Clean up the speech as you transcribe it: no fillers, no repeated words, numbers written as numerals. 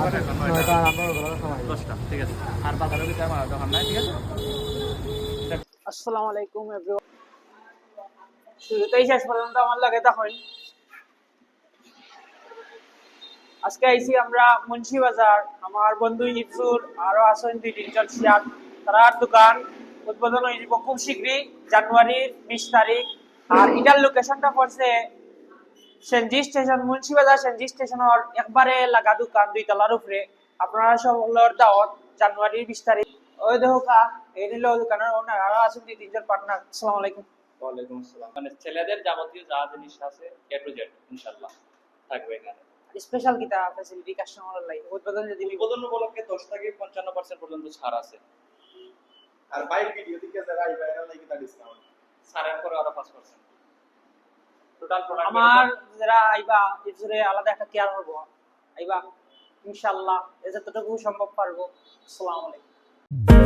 10টা ঠিক আছে। আর বাজারের ভিতরে আমার দোকান নাই, ঠিক আছে। আসসালামু আলাইকুম এভরিওয়ান, শুরুতেই শেষ পর্যন্ত আমার লাগে তখন আজকে আইছি আমরা মুন্সিবাজার। আমার বন্ধু ইফজুর আরো আছেন 2-3 জন শিয়ার, তার দোকান উদ্বোধন হয়ে যাব খুব শীঘ্রই, জানুয়ারির 20 তারিখ। আর এটার লোকেশনটা পড়ছে সেনজি স্টেশন, মুন্সিবাজার সেনজি স্টেশনের একবারে লাগা দোকান, 2 তলার উপরে। আপনারা সকলের দাওয়াত জানুয়ারির 20 তারিখ। ওই দেখো কা এই নিল দোকানের ওনার, আরো আছেন 2-3 জন পার্টনার। আসসালামু আলাইকুম। ওয়ালাইকুম আসসালাম। মানে ছেলেদের যাবতীয় যা জিনিস আছে এ টু জেড ইনশাআল্লাহ থাকবে এখানে। স্পেশাল কিটা ফ্যাসিলিটি কাস্টমার লাই উদ্বোধন যদি উদ্বোধন উপলক্ষে 10 থেকে 55% পর্যন্ত ছাড় আছে। আর বাইরে ভিডিও দিকে যারা আইবা এরা লাগি তা ডিসকাউন্ট ছাড়ের পরে আরো 5%। টোটাল প্রোডাক্ট আমার যারা আইবা ইফজুরে আলাদা একটা কেয়ার করব, আইবা ইনশাআল্লাহ, এ যতটুকু সম্ভব পারবো। আসসালামু আলাইকুম।